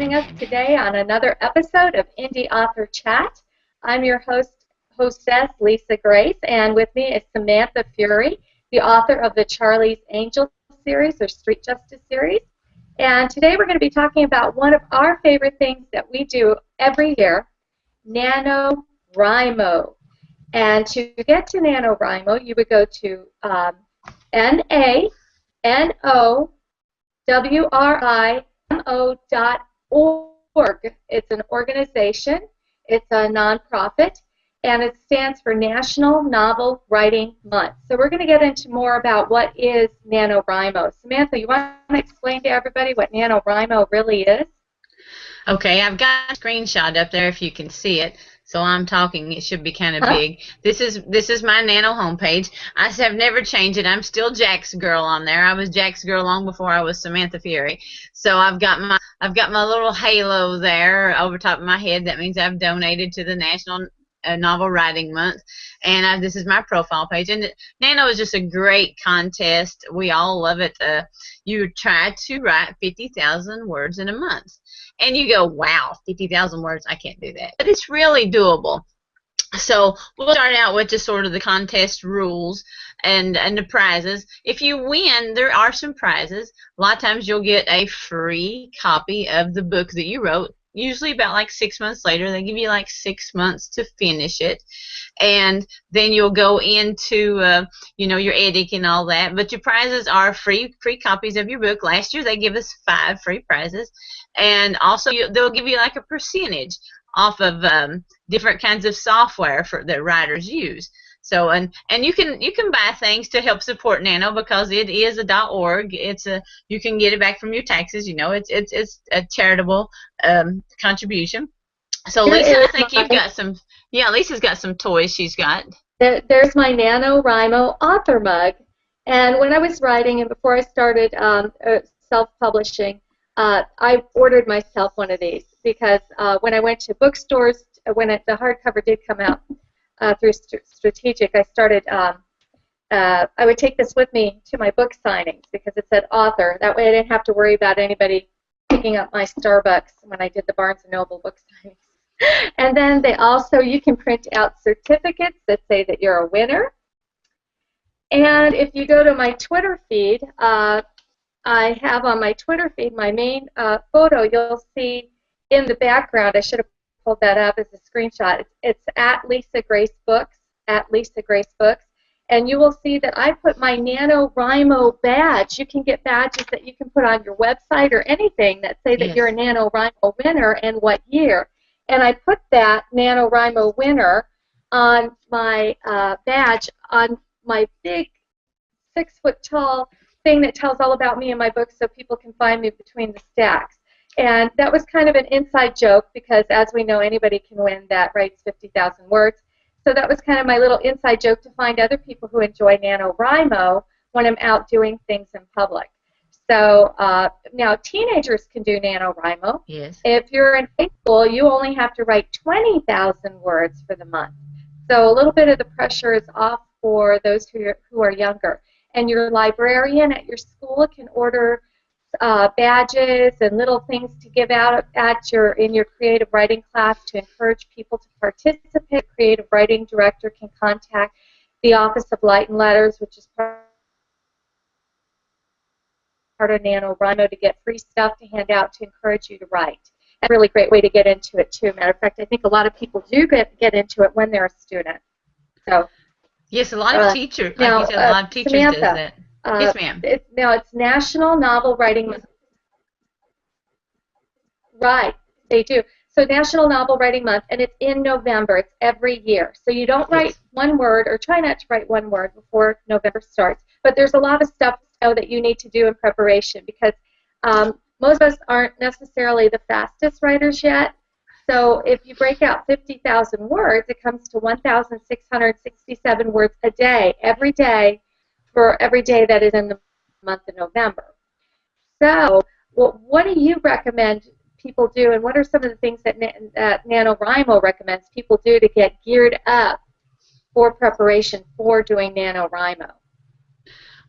joining us today on another episode of Indie Author Chat. I'm your hostess, Lisa Grace, and with me is Samantha Fury, the author of the Charlie's Angel series, or Street Justice series. And today we're going to be talking about one of our favorite things that we do every year, Nanowrimo. And to get to Nanowrimo, you would go to NANOWRIMO.org. It's an organization, it's a nonprofit, and it stands for National Novel Writing Month. So we're going to get into more about what is NaNoWriMo. Samantha, you want to explain to everybody what NaNoWriMo really is? Okay, I've got a screenshot up there if you can see it. So I'm talking, it should be kind of big. This is my Nano homepage. I have never changed it. I'm still Jack's Girl on there. I was Jack's Girl long before I was Samantha Fury. So I've got my little halo there over top of my head. That means I've donated to the National Novel Writing Month, and this is my profile page. And Nano is just a great contest. We all love it. You try to write 50,000 words in a month. And you go, wow, 50,000 words, I can't do that. But it's really doable. So we'll start out with just sort of the contest rules and the prizes. If you win, there are some prizes. A lot of times you'll get a free copy of the book that you wrote. Usually about like 6 months later. They give you like 6 months to finish it. And then you'll go into, your editing and all that. But your prizes are free copies of your book. Last year they gave us 5 free prizes. And also they'll give you like a percentage off of different kinds of software that writers use. So and you can buy things to help support Nano because it is a .org. You can get it back from your taxes. It's a charitable contribution. So Lisa, I think you've got some. Yeah, Lisa's got some toys she's got. There's my NaNoWrimo author mug. And when I was writing and before I started self-publishing, I ordered myself one of these because when I went to bookstores, when the hardcover did come out through Strategic, I started, I would take this with me to my book signings because it said author. That way I didn't have to worry about anybody picking up my Starbucks when I did the Barnes & Noble book signings. And then you can print out certificates that say that you're a winner. And if you go to my Twitter feed, I have on my Twitter feed my main photo. You'll see in the background, I should have pulled that up as a screenshot. It's at Lisa Grace Books, and you will see that I put my NaNoWrimo badge. You can get badges that you can put on your website or anything that say that you're a NaNoWrimo winner and what year. And I put that NaNoWrimo winner on my badge on my big 6-foot-tall thing that tells all about me and my books so people can find me between the stacks. And that was kind of an inside joke because, as we know, anybody can win that writes 50,000 words. So that was kind of my little inside joke to find other people who enjoy NaNoWrimo when I'm out doing things in public. So now teenagers can do NaNoWrimo. Yes. If you're in high school, you only have to write 20,000 words for the month. So a little bit of the pressure is off for those who are younger. And your librarian at your school can order badges and little things to give out in your creative writing class to encourage people to participate. Creative writing director can contact the Office of Light and Letters, which is part of NaNoWrimo, to get free stuff to hand out to encourage you to write. That's a really great way to get into it too. Matter of fact, I think a lot of people do get into it when they're a student. So. Yes, a lot of teachers. Like you said, a lot of teachers Samantha, does that. Yes, ma'am. It's National Novel Writing Month. Right, they do. So National Novel Writing Month, and it's in November. It's every year. So you don't write one word, or try not to write one word before November starts. But there's a lot of stuff that you need to do in preparation because most of us aren't necessarily the fastest writers yet. So if you break out 50,000 words, it comes to 1,667 words a day, every day, for every day that is in the month of November. So what do you recommend people do, and what are some of the things that NaNoWrimo recommends people do to get geared up for preparation for doing NaNoWrimo?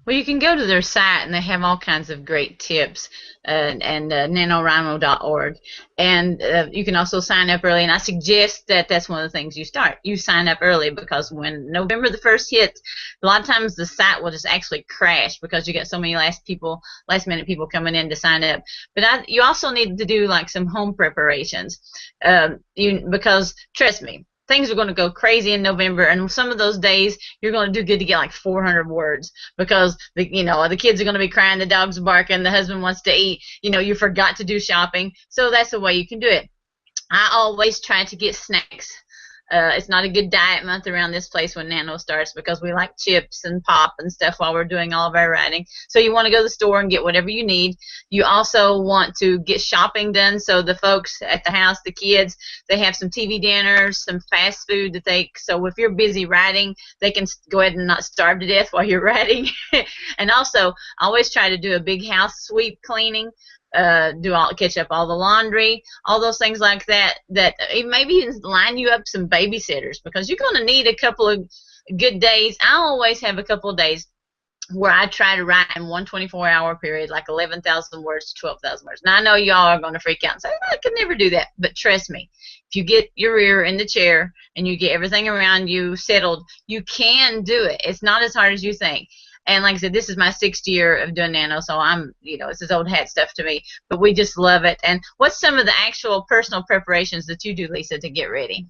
Well, you can go to their site, and they have all kinds of great tips, and nanowrimo.org. And you can also sign up early. And I suggest that that's one of the things you start. You sign up early, because when November the 1st hits, a lot of times the site will just actually crash because you get so many last minute people coming in to sign up. But you also need to do like some home preparations, because trust me, things are going to go crazy in November, and some of those days you're going to do good to get like 400 words, because the kids are going to be crying, the dogs are barking, the husband wants to eat, you forgot to do shopping. So that's the way you can do it. I always try to get snacks. It's not a good diet month around this place when Nano starts, because we like chips and pop and stuff while we're doing all of our writing. So you want to go to the store and get whatever you need. You also want to get shopping done, so the folks at the house, the kids, they have some TV dinners, some fast food so if you're busy writing, they can go ahead and not starve to death while you're writing. And also, I always try to do a big house sweep cleaning. Catch up all the laundry, all those things like that, maybe line you up some babysitters, because you're going to need a couple of good days. I always have a couple of days where I try to write in one 24-hour period, like 11,000 words to 12,000 words. Now, I know y'all are going to freak out and say, I could never do that. But trust me, if you get your rear in the chair and you get everything around you settled, you can do it. It's not as hard as you think. And like I said, this is my 6th year of doing Nano, so it's this old hat stuff to me, but we just love it. And what's some of the actual personal preparations that you do, Lisa, to get ready?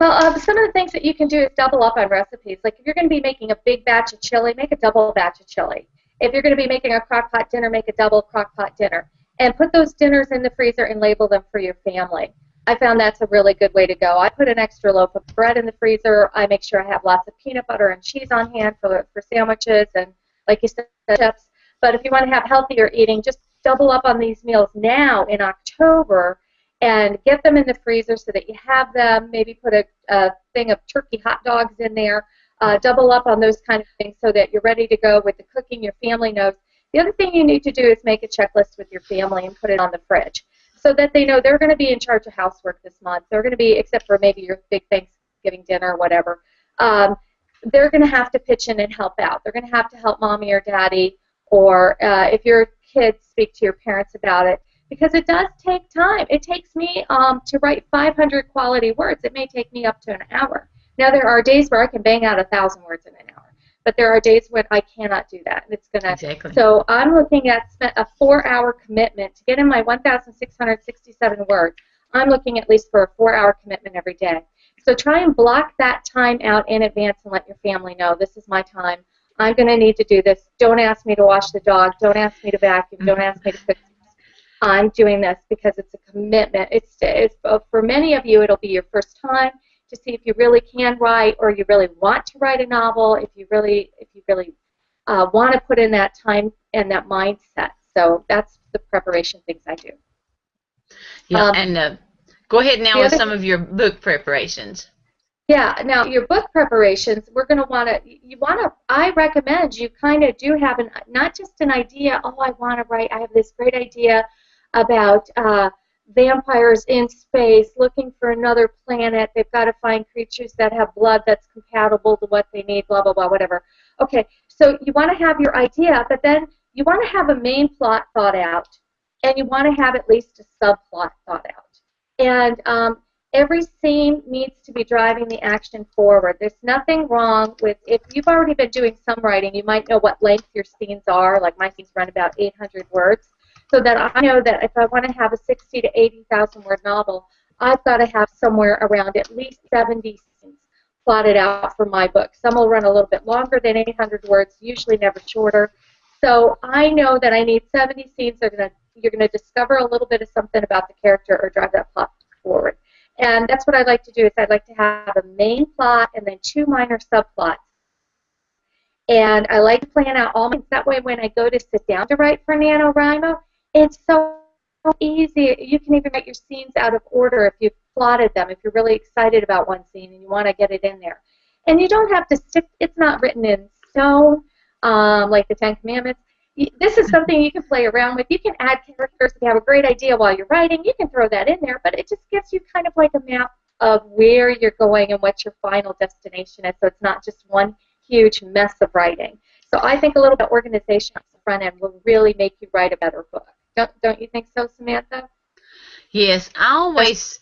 Well, some of the things that you can do is double up on recipes. Like if you're going to be making a big batch of chili, make a double batch of chili. If you're going to be making a crock pot dinner, make a double crock pot dinner. And put those dinners in the freezer and label them for your family. I found that's a really good way to go. I put an extra loaf of bread in the freezer. I make sure I have lots of peanut butter and cheese on hand for sandwiches and, like you said, chips. But if you want to have healthier eating, just double up on these meals now in October and get them in the freezer so that you have them. Maybe put a thing of turkey hot dogs in there. Double up on those kind of things so that you're ready to go with the cooking your family knows. The other thing you need to do is make a checklist with your family and put it on the fridge, so that they know they're going to be in charge of housework this month. They're going to be, except for maybe your big Thanksgiving dinner or whatever, they're going to have to pitch in and help out. They're going to have to help mommy or daddy, or if your kids, speak to your parents about it, because it does take time. It takes me to write 500 quality words. It may take me up to an hour. Now, there are days where I can bang out 1,000 words in an hour. But there are days when I cannot do that, and it's gonna. Exactly. So I'm looking at a 4-hour commitment to get in my 1,667 words. I'm looking at least for a 4-hour commitment every day. So try and block that time out in advance and let your family know, this is my time. I'm going to need to do this. Don't ask me to wash the dog. Don't ask me to vacuum. Don't ask me to cook. I'm doing this because it's a commitment. It's for many of you, it'll be your first time to see if you really can write, or you really want to write a novel, if you really want to put in that time and that mindset. So that's the preparation things I do. Yeah, and go ahead now with some of your book preparations. Yeah, now your book preparations, we're going to I recommend you kind of do have not just an idea, oh, I want to write, I have this great idea about vampires in space looking for another planet. They've got to find creatures that have blood that's compatible to what they need, blah, blah, blah, whatever. Okay, so you want to have your idea, but then you want to have a main plot thought out, and you want to have at least a subplot thought out. And every scene needs to be driving the action forward. There's nothing wrong with, if you've already been doing some writing, you might know what length your scenes are. Like my scenes run about 800 words. So that I know that if I want to have a 60 to 80,000 word novel, I've got to have somewhere around at least 70 scenes plotted out for my book. Some will run a little bit longer than 800 words, usually never shorter. So I know that I need 70 scenes. You're going to discover a little bit of something about the character or drive that plot forward. And that's what I like to do, is I'd like to have a main plot and then 2 minor subplots. And I like to plan out all my, that way when I go to sit down to write for NaNoWriMo, it's so easy. You can even write your scenes out of order if you've plotted them, if you're really excited about one scene and you want to get it in there. And you don't have to stick, it's not written in stone like the Ten Commandments. This is something you can play around with. You can add characters. If you have a great idea while you're writing, you can throw that in there, but it just gives you kind of like a map of where you're going and what your final destination is, so it's not just one huge mess of writing. So I think a little bit of organization on the front end will really make you write a better book. Don't you think so, Samantha? Yes, I always.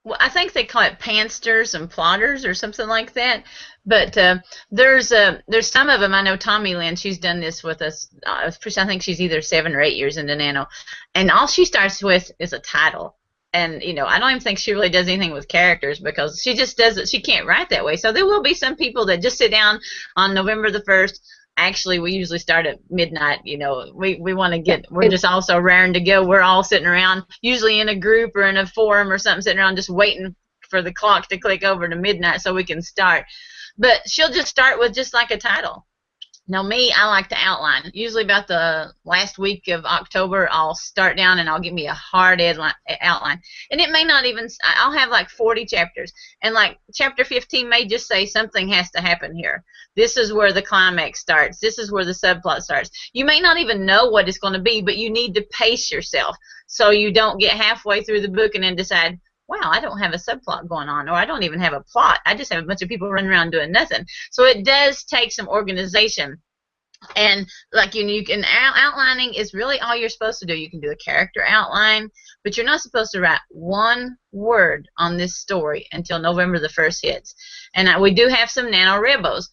Well, I think they call it pansters and plotters or something like that. But there's some of them. I know Tommy Lynn. She's done this with us. I think she's either 7 or 8 years into Nano, and all she starts with is a title. And I don't even think she really does anything with characters because she just does it. She can't write that way. So there will be some people that just sit down on November the 1st. Actually, we usually start at midnight. We want to get. We're just also raring to go. We're all sitting around, usually in a group or in a forum or something, sitting around just waiting for the clock to click over to midnight so we can start. But she'll just start with just like a title. Now me, I like to outline. Usually about the last week of October, I'll start down and I'll give me a hard outline. And it may not even, I'll have like 40 chapters. And like chapter 15 may just say something has to happen here. This is where the climax starts. This is where the subplot starts. You may not even know what it's going to be, but you need to pace yourself so you don't get halfway through the book and then decide, wow, I don't have a subplot going on, or I don't even have a plot. I just have a bunch of people running around doing nothing. So it does take some organization. And like you can outlining is really all you're supposed to do. You can do a character outline, but you're not supposed to write one word on this story until November the 1st hits. And we do have some NaNoWriMos,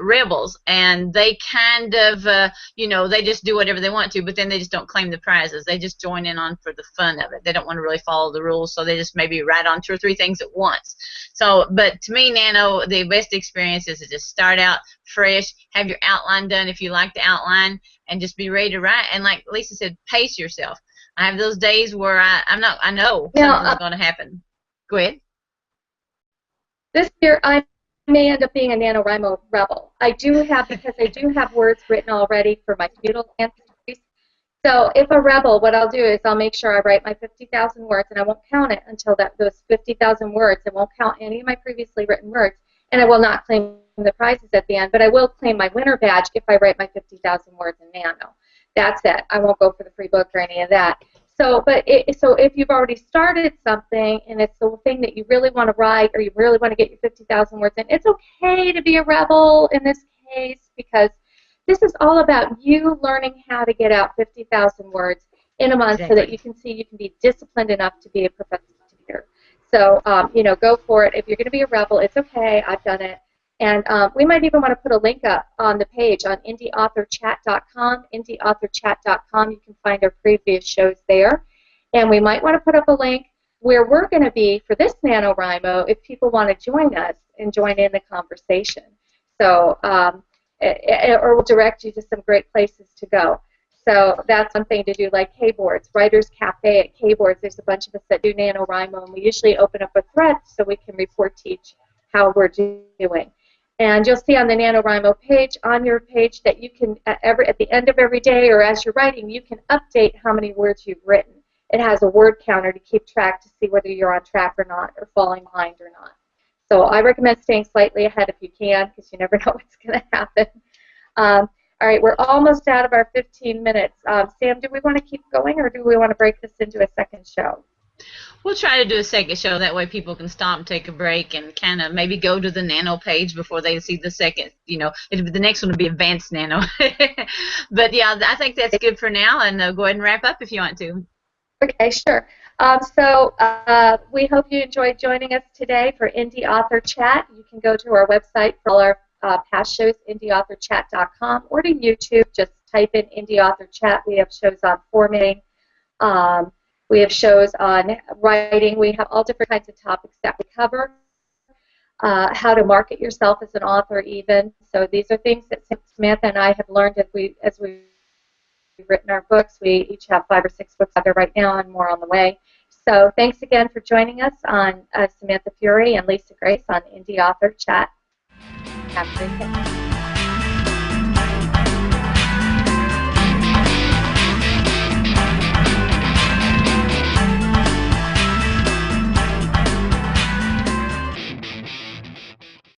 rebels, and they kind of they just do whatever they want to, but then they just don't claim the prizes. They just join in on for the fun of it. They don't want to really follow the rules, so they just maybe write on 2 or 3 things at once. So, but to me, Nano, the best experience is to just start out fresh, have your outline done if you like to outline, and just be ready to write. And like Lisa said, pace yourself. I have those days where I know something's going to happen. Go ahead. This year I may end up being a NaNoWrimo rebel. Because I do have words written already for my feudal ancestries. So if a rebel, what I'll do is I'll make sure I write my 50,000 words, and I won't count it until those 50,000 words. I won't count any of my previously written words, and I will not claim the prizes at the end, but I will claim my winner badge if I write my 50,000 words in Nano. That's it. I won't go for the free book or any of that. So, so if you've already started something and it's the thing that you really want to write or you really want to get your 50,000 words in, it's okay to be a rebel in this case because this is all about you learning how to get out 50,000 words in a month so that you can see you can be disciplined enough to be a professional tutor. So, go for it. If you're going to be a rebel, it's okay. I've done it. And we might even want to put a link up on the page on indieauthorchat.com. Indieauthorchat.com. You can find our previous shows there. And we might want to put up a link where we're going to be for this NaNoWrimo if people want to join us and join in the conversation. So, or we'll direct you to some great places to go. So that's one thing to do, like K-Boards, Writers Cafe at K-Boards. There's a bunch of us that do NaNoWrimo, and we usually open up a thread so we can report teach how we're doing. And you'll see on the NaNoWrimo page, on your page, that you can, at the end of every day or as you're writing, you can update how many words you've written. It has a word counter to keep track to see whether you're on track or not, or falling behind or not. So I recommend staying slightly ahead if you can, because you never know what's going to happen. All right, we're almost out of our 15 minutes. Sam, do we want to keep going, or do we want to break this into a second show? We'll try to do a second show. That way people can stop and take a break and kind of maybe go to the Nano page before they see the second, the next one will be Advanced Nano. But, yeah, I think that's good for now, and go ahead and wrap up if you want to. Okay, sure. So we hope you enjoyed joining us today for Indie Author Chat. You can go to our website for all our past shows, indieauthorchat.com, or to YouTube. Just type in Indie Author Chat. We have shows on formatting. We have shows on writing. We have all different kinds of topics that we cover. How to market yourself as an author even. So these are things that Samantha and I have learned as we've written our books. We each have 5 or 6 books out there right now and more on the way. So thanks again for joining us on Samantha Fury and Lisa Grace on Indie Author Chat. Have a great day.